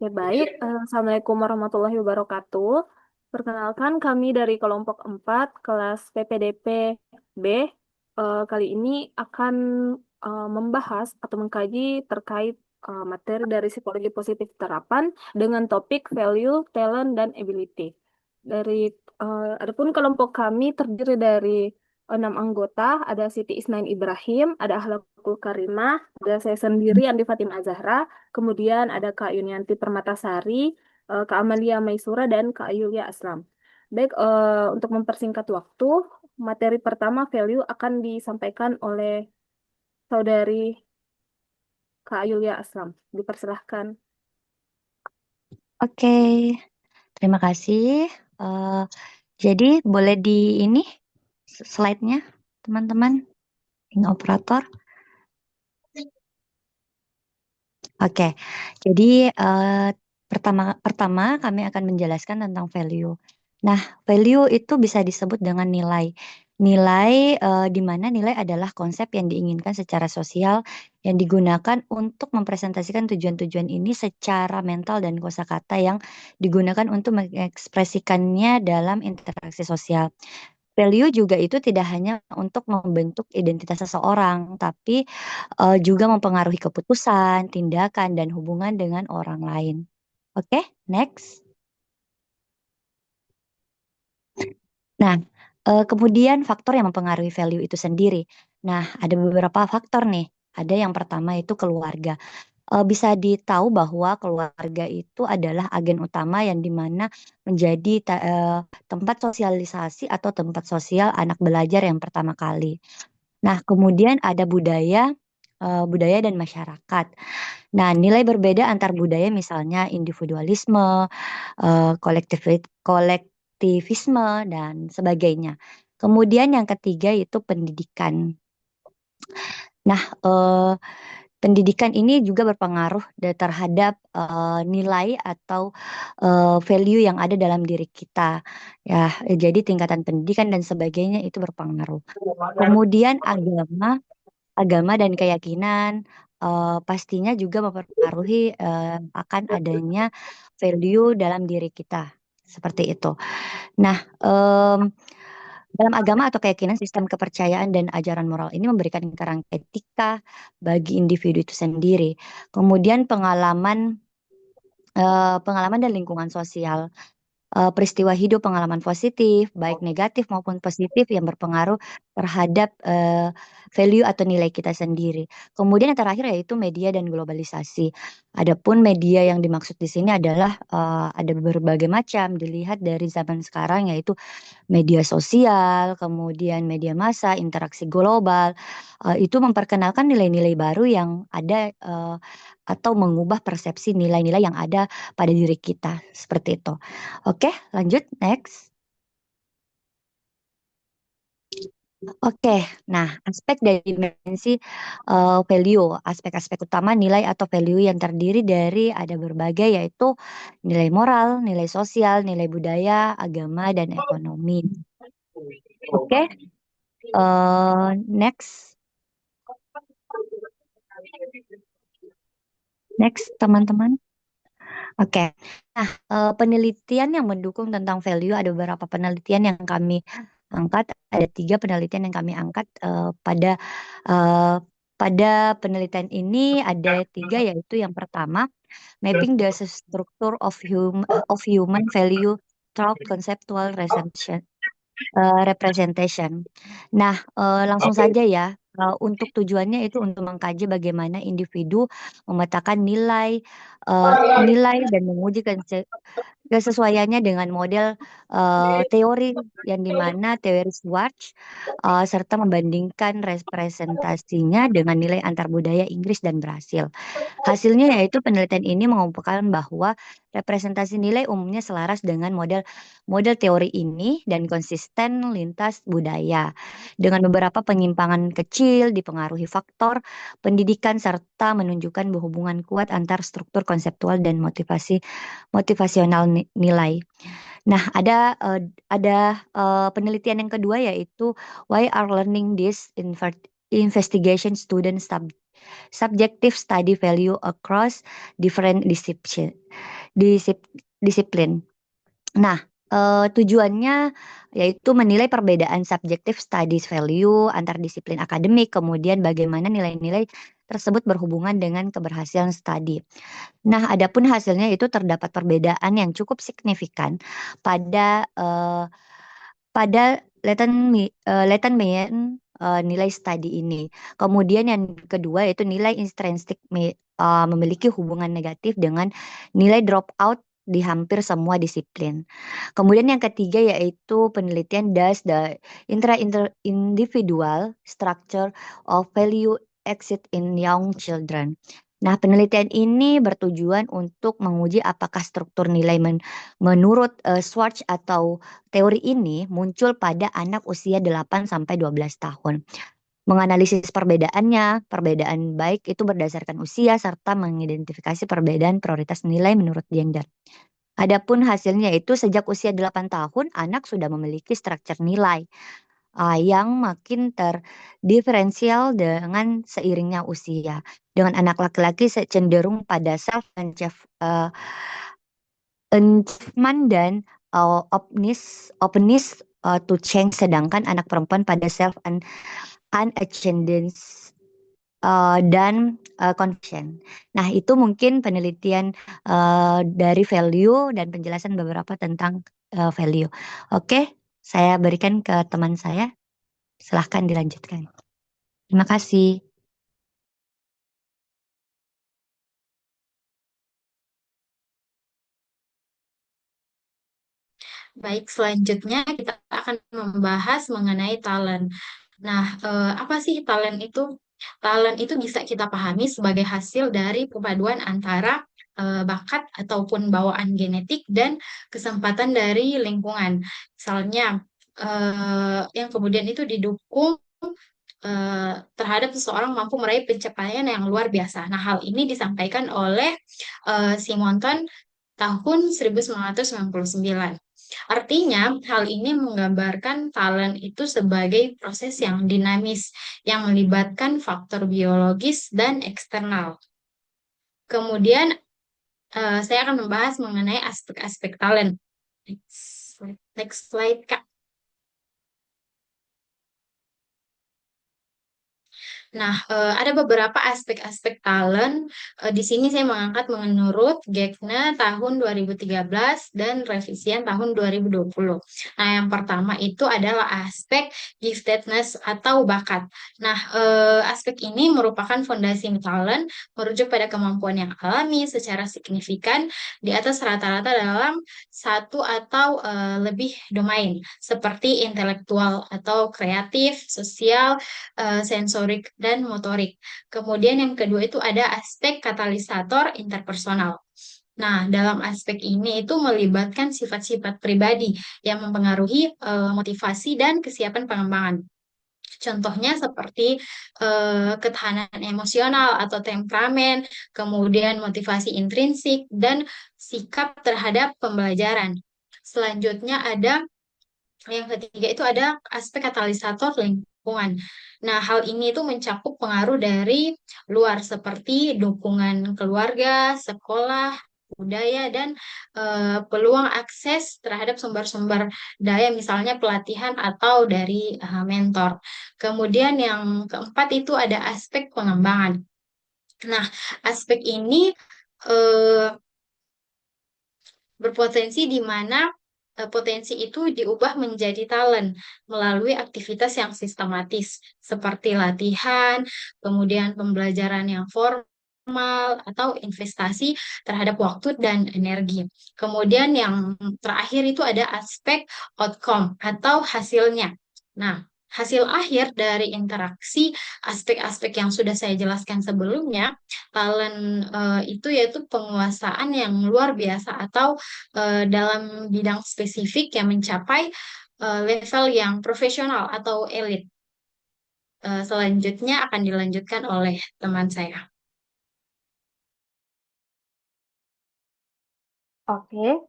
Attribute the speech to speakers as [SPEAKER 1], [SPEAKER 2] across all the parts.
[SPEAKER 1] Ya baik, Assalamualaikum warahmatullahi wabarakatuh. Perkenalkan kami dari kelompok 4 kelas PPDP B. Kali ini akan membahas atau mengkaji terkait materi dari psikologi positif terapan dengan topik value, talent, dan ability. Adapun kelompok kami terdiri dari 6 anggota, ada Siti Isnain Ibrahim, ada Ahlakul Karimah, ada saya sendiri Andi Fatimah Zahra. Kemudian ada Kak Yunianti Permatasari, Kak Amalia Maisura, dan Kak Yulia Aslam. Baik, untuk mempersingkat waktu, materi pertama value akan disampaikan oleh saudari Kak Yulia Aslam. Dipersilahkan.
[SPEAKER 2] Oke, terima kasih. Eh, jadi boleh di ini slide-nya, teman-teman, ini operator. Oke, jadi pertama kami akan menjelaskan tentang value. Nah, value itu bisa disebut dengan nilai. Nilai di mana nilai adalah konsep yang diinginkan secara sosial yang digunakan untuk mempresentasikan tujuan-tujuan ini secara mental dan kosakata yang digunakan untuk mengekspresikannya dalam interaksi sosial. Value juga itu tidak hanya untuk membentuk identitas seseorang, tapi juga mempengaruhi keputusan, tindakan, dan hubungan dengan orang lain. Oke, next. Nah, kemudian faktor yang mempengaruhi value itu sendiri. Nah, ada beberapa faktor nih. Ada yang pertama itu keluarga. Bisa ditahu bahwa keluarga itu adalah agen utama yang dimana menjadi tempat sosialisasi atau tempat sosial anak belajar yang pertama kali. Nah, kemudian ada budaya dan masyarakat. Nah, nilai berbeda antar budaya misalnya individualisme, kolektivisme dan sebagainya. Kemudian yang ketiga itu pendidikan. Nah, pendidikan ini juga berpengaruh terhadap nilai atau value yang ada dalam diri kita. Ya, jadi tingkatan pendidikan dan sebagainya itu berpengaruh. Kemudian agama dan keyakinan pastinya juga mempengaruhi akan adanya value dalam diri kita. Seperti itu. Nah, dalam agama atau keyakinan, sistem kepercayaan dan ajaran moral ini memberikan kerangka etika bagi individu itu sendiri. Kemudian pengalaman dan lingkungan sosial, peristiwa hidup, pengalaman positif, baik negatif maupun positif yang berpengaruh terhadap value atau nilai kita sendiri. Kemudian yang terakhir yaitu media dan globalisasi. Adapun media yang dimaksud di sini adalah ada berbagai macam dilihat dari zaman sekarang yaitu media sosial, kemudian media massa, interaksi global, itu memperkenalkan nilai-nilai baru yang ada atau mengubah persepsi nilai-nilai yang ada pada diri kita, seperti itu. Oke, lanjut next. Oke, nah aspek dari dimensi value, aspek-aspek utama nilai atau value yang terdiri dari ada berbagai yaitu nilai moral, nilai sosial, nilai budaya, agama, dan ekonomi. Oke, next, next teman-teman. Oke, nah penelitian yang mendukung tentang value ada beberapa penelitian yang kami angkat, ada 3 penelitian yang kami angkat eh, pada penelitian ini ada 3 yaitu yang pertama mapping the structure of human value through conceptual representation. Nah, langsung saja ya. Untuk tujuannya itu untuk mengkaji bagaimana individu memetakan nilai dan menguji kesesuaiannya dengan model teori yang dimana teori Schwartz serta membandingkan representasinya dengan nilai antar budaya Inggris dan Brasil. Hasilnya yaitu penelitian ini mengumpulkan bahwa representasi nilai umumnya selaras dengan model model teori ini dan konsisten lintas budaya. Dengan beberapa penyimpangan kecil dipengaruhi faktor pendidikan serta menunjukkan hubungan kuat antar struktur konseptual dan motivasional nilai. Nah, ada penelitian yang kedua yaitu why are learning this investigation student subjective study value across different discipline. Nah, tujuannya yaitu menilai perbedaan subjective studies value antar disiplin akademik, kemudian bagaimana nilai-nilai tersebut berhubungan dengan keberhasilan studi. Nah, adapun hasilnya itu terdapat perbedaan yang cukup signifikan pada latent mean nilai studi ini. Kemudian yang kedua yaitu nilai intrinsik memiliki hubungan negatif dengan nilai dropout di hampir semua disiplin. Kemudian yang ketiga yaitu penelitian does the individual structure of value exist in young children. Nah, penelitian ini bertujuan untuk menguji apakah struktur nilai menurut Schwartz atau teori ini muncul pada anak usia 8 sampai 12 tahun. Menganalisis perbedaannya, perbedaan baik itu berdasarkan usia serta mengidentifikasi perbedaan prioritas nilai menurut gender. Adapun hasilnya itu sejak usia 8 tahun anak sudah memiliki struktur nilai yang makin terdiferensial dengan seiringnya usia. Dengan anak laki-laki cenderung pada achievement dan openness to change, sedangkan anak perempuan pada self unattentiveness dan confusion. Nah, itu mungkin penelitian dari value dan penjelasan beberapa tentang value. Oke, saya berikan ke teman saya. Silahkan dilanjutkan. Terima kasih.
[SPEAKER 3] Baik, selanjutnya kita akan membahas mengenai talent. Nah, apa sih talent itu? Talent itu bisa kita pahami sebagai hasil dari perpaduan antara bakat ataupun bawaan genetik dan kesempatan dari lingkungan. Misalnya, yang kemudian itu didukung terhadap seseorang mampu meraih pencapaian yang luar biasa. Nah, hal ini disampaikan oleh Simonton tahun 1999. Artinya, hal ini menggambarkan talent itu sebagai proses yang dinamis, yang melibatkan faktor biologis dan eksternal. Kemudian, saya akan membahas mengenai aspek-aspek talent. Next slide, Kak. Nah, ada beberapa aspek-aspek talent. Di sini saya mengangkat menurut Gekna tahun 2013 dan revisian tahun 2020. Nah, yang pertama itu adalah aspek giftedness atau bakat. Nah, aspek ini merupakan fondasi talent, merujuk pada kemampuan yang alami secara signifikan di atas rata-rata dalam satu atau lebih domain, seperti intelektual atau kreatif, sosial, sensorik, dan motorik. Kemudian yang kedua itu ada aspek katalisator interpersonal. Nah, dalam aspek ini itu melibatkan sifat-sifat pribadi yang mempengaruhi motivasi dan kesiapan pengembangan. Contohnya seperti ketahanan emosional atau temperamen, kemudian motivasi intrinsik, dan sikap terhadap pembelajaran. Selanjutnya ada yang ketiga itu ada aspek katalisator lingkungan. Nah, hal ini itu mencakup pengaruh dari luar seperti dukungan keluarga, sekolah, budaya, dan peluang akses terhadap sumber-sumber daya, misalnya pelatihan atau dari mentor. Kemudian yang keempat itu ada aspek pengembangan. Nah, aspek ini eh, berpotensi di mana potensi itu diubah menjadi talent melalui aktivitas yang sistematis seperti latihan, kemudian pembelajaran yang formal atau investasi terhadap waktu dan energi. Kemudian yang terakhir itu ada aspek outcome atau hasilnya. Nah, hasil akhir dari interaksi aspek-aspek yang sudah saya jelaskan sebelumnya, talent itu yaitu penguasaan yang luar biasa atau dalam bidang spesifik yang mencapai level yang profesional atau elit. Selanjutnya akan dilanjutkan oleh teman saya.
[SPEAKER 1] Oke,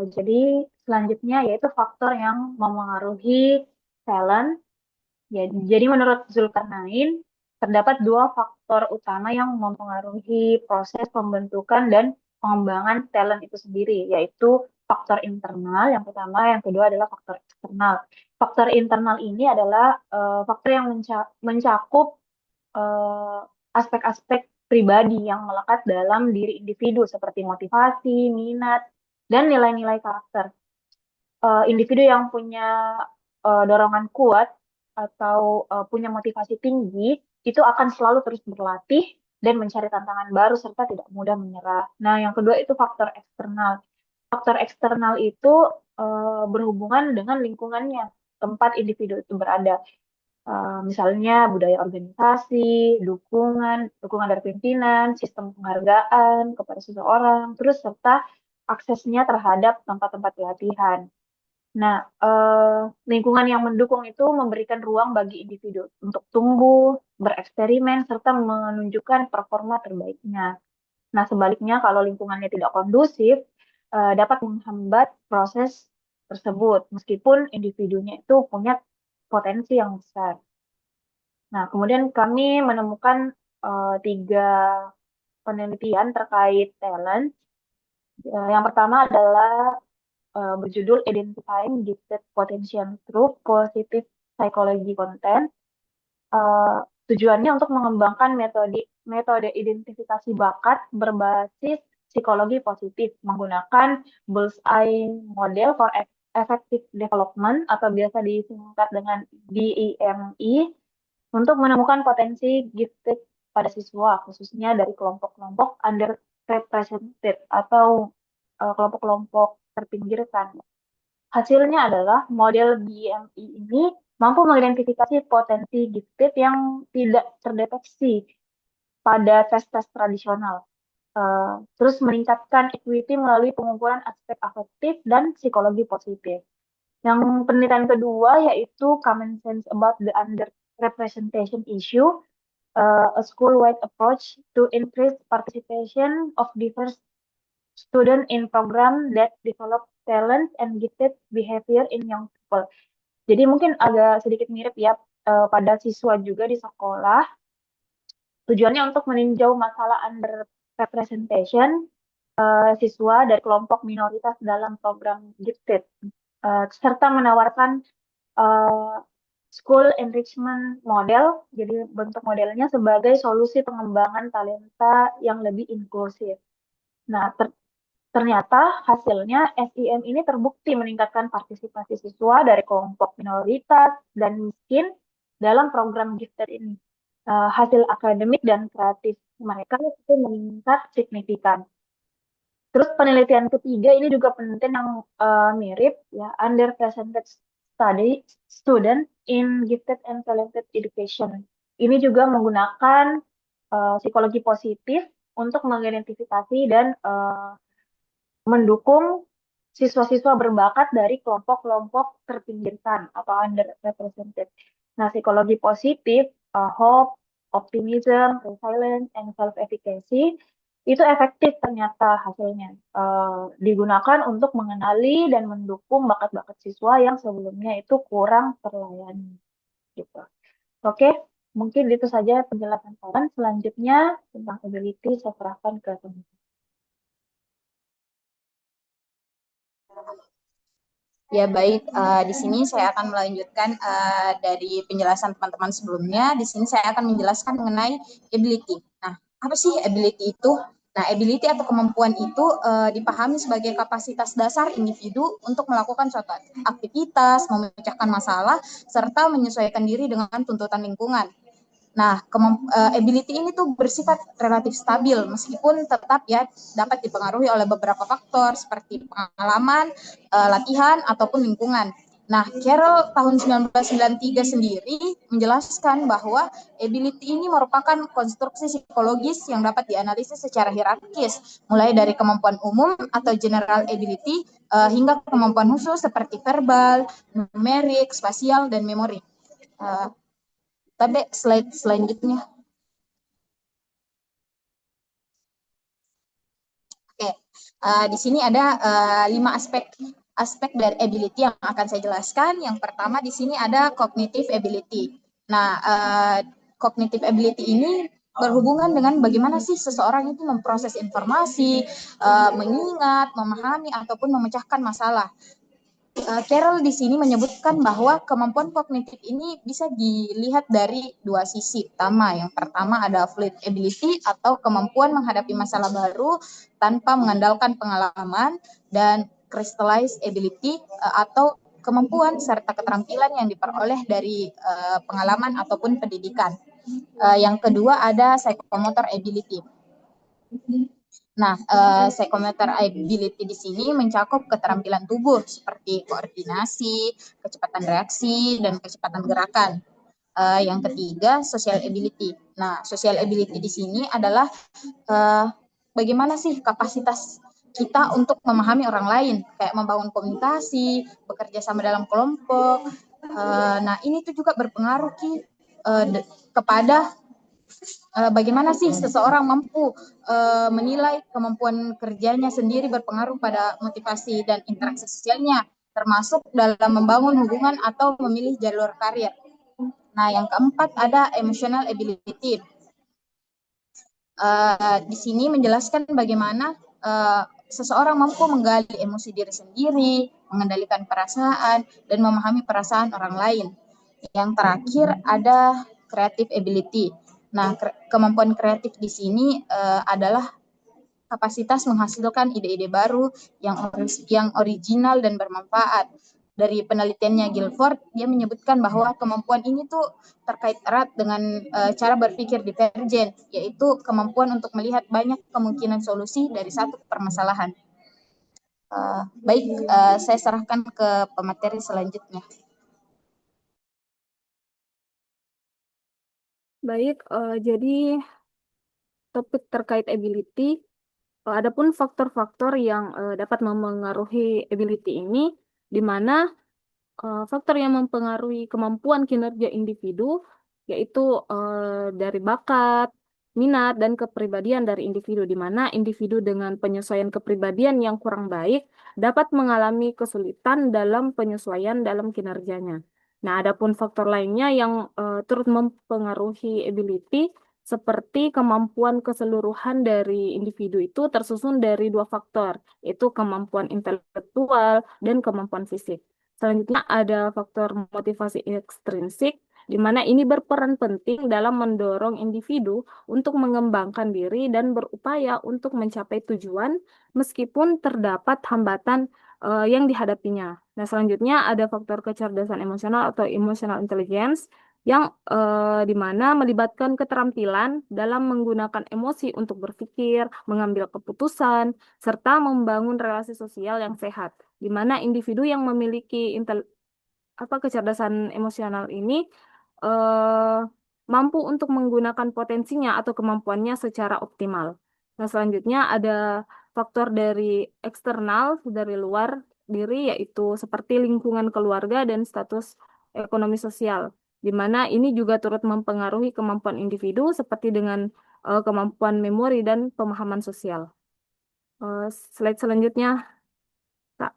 [SPEAKER 1] jadi selanjutnya yaitu faktor yang memengaruhi talent. Jadi menurut Zulkarnain, terdapat dua faktor utama yang mempengaruhi proses pembentukan dan pengembangan talent itu sendiri, yaitu faktor internal yang pertama, yang kedua adalah faktor eksternal. Faktor internal ini adalah faktor yang mencakup eh, aspek-aspek pribadi yang melekat dalam diri individu seperti motivasi, minat, dan nilai-nilai karakter. Individu yang punya dorongan kuat atau punya motivasi tinggi itu akan selalu terus berlatih dan mencari tantangan baru serta tidak mudah menyerah. Nah, yang kedua itu faktor eksternal. Faktor eksternal itu berhubungan dengan lingkungannya, tempat individu itu berada. Misalnya budaya organisasi, dukungan dari pimpinan, sistem penghargaan kepada seseorang, terus serta aksesnya terhadap tempat-tempat pelatihan. Nah, lingkungan yang mendukung itu memberikan ruang bagi individu untuk tumbuh, bereksperimen, serta menunjukkan performa terbaiknya. Nah, sebaliknya kalau lingkungannya tidak kondusif, dapat menghambat proses tersebut, meskipun individunya itu punya potensi yang besar. Nah, kemudian kami menemukan tiga penelitian terkait talent. Yang pertama adalah berjudul Identifying Gifted Potential Through Positive Psychology Content. Eh, Tujuannya untuk mengembangkan metode metode identifikasi bakat berbasis psikologi positif menggunakan Bullseye Model for Effective Development atau biasa disingkat dengan BEME untuk menemukan potensi gifted pada siswa, khususnya dari kelompok-kelompok underrepresented atau kelompok-kelompok terpinggirkan. Hasilnya adalah model BMI ini mampu mengidentifikasi potensi gifted yang tidak terdeteksi pada tes-tes tradisional. Terus meningkatkan equity melalui pengumpulan aspek afektif dan psikologi positif. Yang penelitian kedua yaitu Common Sense About the Underrepresentation Issue, a school-wide approach to increase participation of diverse student in program that develop talent and gifted behavior in young people. Jadi mungkin agak sedikit mirip ya pada siswa juga di sekolah. Tujuannya untuk meninjau masalah underrepresentation siswa dari kelompok minoritas dalam program gifted, serta menawarkan eh, school enrichment model, jadi bentuk modelnya sebagai solusi pengembangan talenta yang lebih inklusif. Nah, ternyata hasilnya SIM ini terbukti meningkatkan partisipasi siswa dari kelompok minoritas dan miskin dalam program gifted ini. Hasil akademik dan kreatif mereka itu meningkat signifikan. Terus penelitian ketiga ini juga penelitian yang mirip ya, underrepresented study student in gifted and talented education. Ini juga menggunakan psikologi positif untuk mengidentifikasi dan mendukung siswa-siswa berbakat dari kelompok-kelompok terpinggirkan atau underrepresented. Nah, psikologi positif, hope, optimism, resilience, and self-efficacy itu efektif ternyata hasilnya. Digunakan untuk mengenali dan mendukung bakat-bakat siswa yang sebelumnya itu kurang terlayani. Gitu. Oke, mungkin itu saja penjelasan Karen. Selanjutnya tentang ability saya serahkan ke teman-teman.
[SPEAKER 4] Ya baik, di sini saya akan melanjutkan dari penjelasan teman-teman sebelumnya. Di sini saya akan menjelaskan mengenai ability. Nah, apa sih ability itu? Nah, ability atau kemampuan itu dipahami sebagai kapasitas dasar individu untuk melakukan suatu aktivitas, memecahkan masalah, serta menyesuaikan diri dengan tuntutan lingkungan. Nah, ability ini tuh bersifat relatif stabil meskipun tetap ya dapat dipengaruhi oleh beberapa faktor seperti pengalaman, latihan ataupun lingkungan. Nah, Carroll tahun 1993 sendiri menjelaskan bahwa ability ini merupakan konstruksi psikologis yang dapat dianalisis secara hierarkis, mulai dari kemampuan umum atau general ability hingga kemampuan khusus seperti verbal, numerik, spasial, dan memori. Tapi slide selanjutnya. Oke, di sini ada 5 aspek dari ability yang akan saya jelaskan. Yang pertama di sini ada cognitive ability. Nah, cognitive ability ini berhubungan dengan bagaimana sih seseorang itu memproses informasi, mengingat, memahami, ataupun memecahkan masalah. Carroll di sini menyebutkan bahwa kemampuan kognitif ini bisa dilihat dari dua sisi utama. Yang pertama ada fluid ability atau kemampuan menghadapi masalah baru tanpa mengandalkan pengalaman, dan crystallized ability atau kemampuan serta keterampilan yang diperoleh dari pengalaman ataupun pendidikan. Yang kedua ada psychomotor ability. Nah, psychomotor ability di sini mencakup keterampilan tubuh seperti koordinasi, kecepatan reaksi, dan kecepatan gerakan. Yang ketiga, social ability. Nah, social ability di sini adalah bagaimana sih kapasitas kita untuk memahami orang lain, kayak membangun komunikasi, bekerja sama dalam kelompok. Nah, ini tuh juga berpengaruh kepada bagaimana sih seseorang mampu menilai kemampuan kerjanya sendiri, berpengaruh pada motivasi dan interaksi sosialnya, termasuk dalam membangun hubungan atau memilih jalur karir. Nah, yang keempat ada emotional ability. Di sini menjelaskan bagaimana seseorang mampu menggali emosi diri sendiri, mengendalikan perasaan, dan memahami perasaan orang lain. Yang terakhir ada creative ability. Nah, kemampuan kreatif di sini adalah kapasitas menghasilkan ide-ide baru yang original dan bermanfaat. Dari penelitiannya Guilford, dia menyebutkan bahwa kemampuan ini tuh terkait erat dengan cara berpikir divergen, yaitu kemampuan untuk melihat banyak kemungkinan solusi dari satu permasalahan. Baik, saya serahkan ke pemateri selanjutnya.
[SPEAKER 1] Baik, jadi topik terkait ability, adapun faktor-faktor yang dapat memengaruhi ability ini, di mana faktor yang mempengaruhi kemampuan kinerja individu, yaitu dari bakat, minat, dan kepribadian dari individu, di mana individu dengan penyesuaian kepribadian yang kurang baik dapat mengalami kesulitan dalam penyesuaian dalam kinerjanya. Nah, adapun faktor lainnya yang turut mempengaruhi ability, seperti kemampuan keseluruhan dari individu itu tersusun dari dua faktor, yaitu kemampuan intelektual dan kemampuan fisik. Selanjutnya ada faktor motivasi ekstrinsik, di mana ini berperan penting dalam mendorong individu untuk mengembangkan diri dan berupaya untuk mencapai tujuan meskipun terdapat hambatan yang dihadapinya. Nah, selanjutnya ada faktor kecerdasan emosional atau emotional intelligence yang di mana melibatkan keterampilan dalam menggunakan emosi untuk berpikir, mengambil keputusan, serta membangun relasi sosial yang sehat, di mana individu yang memiliki kecerdasan emosional ini eh, mampu untuk menggunakan potensinya atau kemampuannya secara optimal. Nah, selanjutnya ada faktor dari eksternal, dari luar diri, yaitu seperti lingkungan keluarga dan status ekonomi sosial, di mana ini juga turut mempengaruhi kemampuan individu seperti dengan kemampuan memori dan pemahaman sosial. Slide selanjutnya. Nah,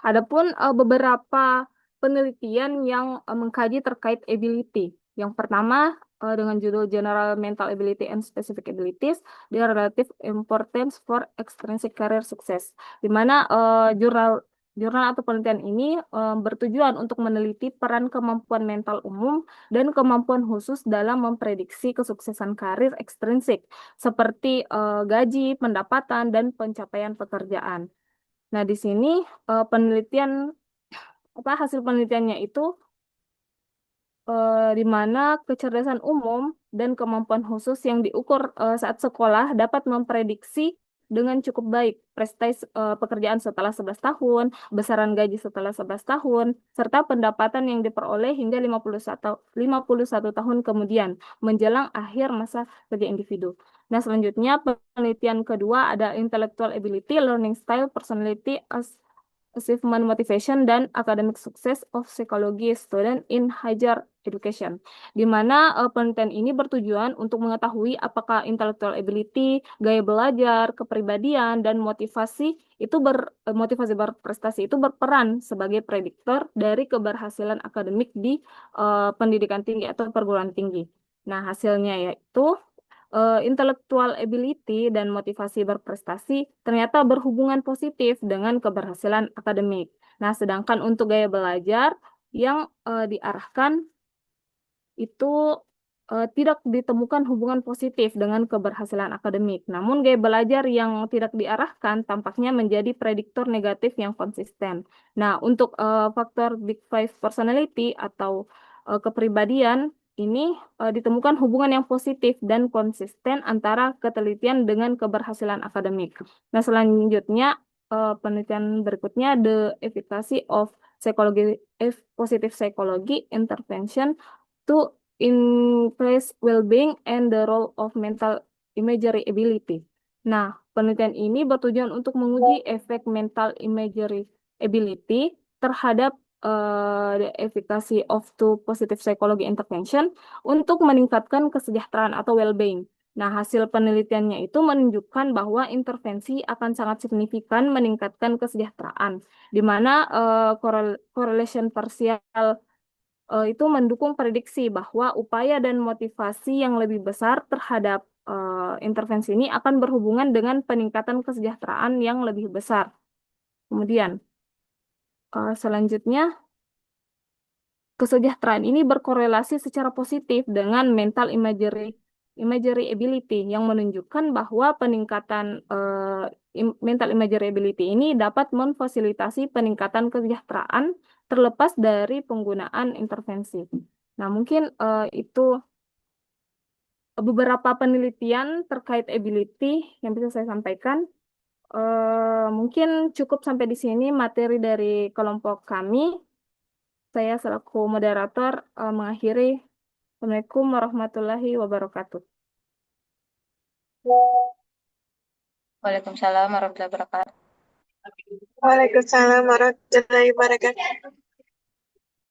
[SPEAKER 1] adapun beberapa penelitian yang mengkaji terkait ability. Yang pertama dengan judul General Mental Ability and Specific Abilities, Their Relative Importance for Extrinsic Career Success, di mana jurnal atau penelitian ini bertujuan untuk meneliti peran kemampuan mental umum dan kemampuan khusus dalam memprediksi kesuksesan karir ekstrinsik, seperti gaji, pendapatan, dan pencapaian pekerjaan. Nah, di sini hasil penelitiannya itu di mana kecerdasan umum dan kemampuan khusus yang diukur saat sekolah dapat memprediksi dengan cukup baik prestasi pekerjaan setelah 11 tahun, besaran gaji setelah 11 tahun, serta pendapatan yang diperoleh hingga 51 tahun kemudian menjelang akhir masa kerja individu. Nah, selanjutnya penelitian kedua ada intellectual ability, learning style, personality as achievement motivation, dan academic success of psychology student in higher education. Di mana penelitian ini bertujuan untuk mengetahui apakah intellectual ability, gaya belajar, kepribadian, dan motivasi berprestasi itu berperan sebagai prediktor dari keberhasilan akademik di pendidikan tinggi atau perguruan tinggi. Nah, hasilnya yaitu intellectual ability dan motivasi berprestasi ternyata berhubungan positif dengan keberhasilan akademik. Nah, sedangkan untuk gaya belajar yang diarahkan itu tidak ditemukan hubungan positif dengan keberhasilan akademik. Namun, gaya belajar yang tidak diarahkan tampaknya menjadi prediktor negatif yang konsisten. Nah, untuk faktor Big Five personality atau kepribadian, ini ditemukan hubungan yang positif dan konsisten antara ketelitian dengan keberhasilan akademik. Nah, selanjutnya, penelitian berikutnya, the efficacy of psychology, positive psychology intervention to increase well-being and the role of mental imagery ability. Nah, penelitian ini bertujuan untuk menguji efek mental imagery ability terhadap the efficacy of two positive psychology intervention untuk meningkatkan kesejahteraan atau well-being. Nah, hasil penelitiannya itu menunjukkan bahwa intervensi akan sangat signifikan meningkatkan kesejahteraan, di mana correlation parsial itu mendukung prediksi bahwa upaya dan motivasi yang lebih besar terhadap intervensi ini akan berhubungan dengan peningkatan kesejahteraan yang lebih besar. Kemudian, selanjutnya, kesejahteraan ini berkorelasi secara positif dengan mental imagery ability yang menunjukkan bahwa peningkatan mental imagery ability ini dapat memfasilitasi peningkatan kesejahteraan terlepas dari penggunaan intervensi. Nah, mungkin itu beberapa penelitian terkait ability yang bisa saya sampaikan. Mungkin cukup sampai di sini materi dari kelompok kami. Saya selaku moderator mengakhiri. Assalamualaikum warahmatullahi wabarakatuh.
[SPEAKER 4] Waalaikumsalam warahmatullahi wabarakatuh.
[SPEAKER 5] Waalaikumsalam warahmatullahi wabarakatuh.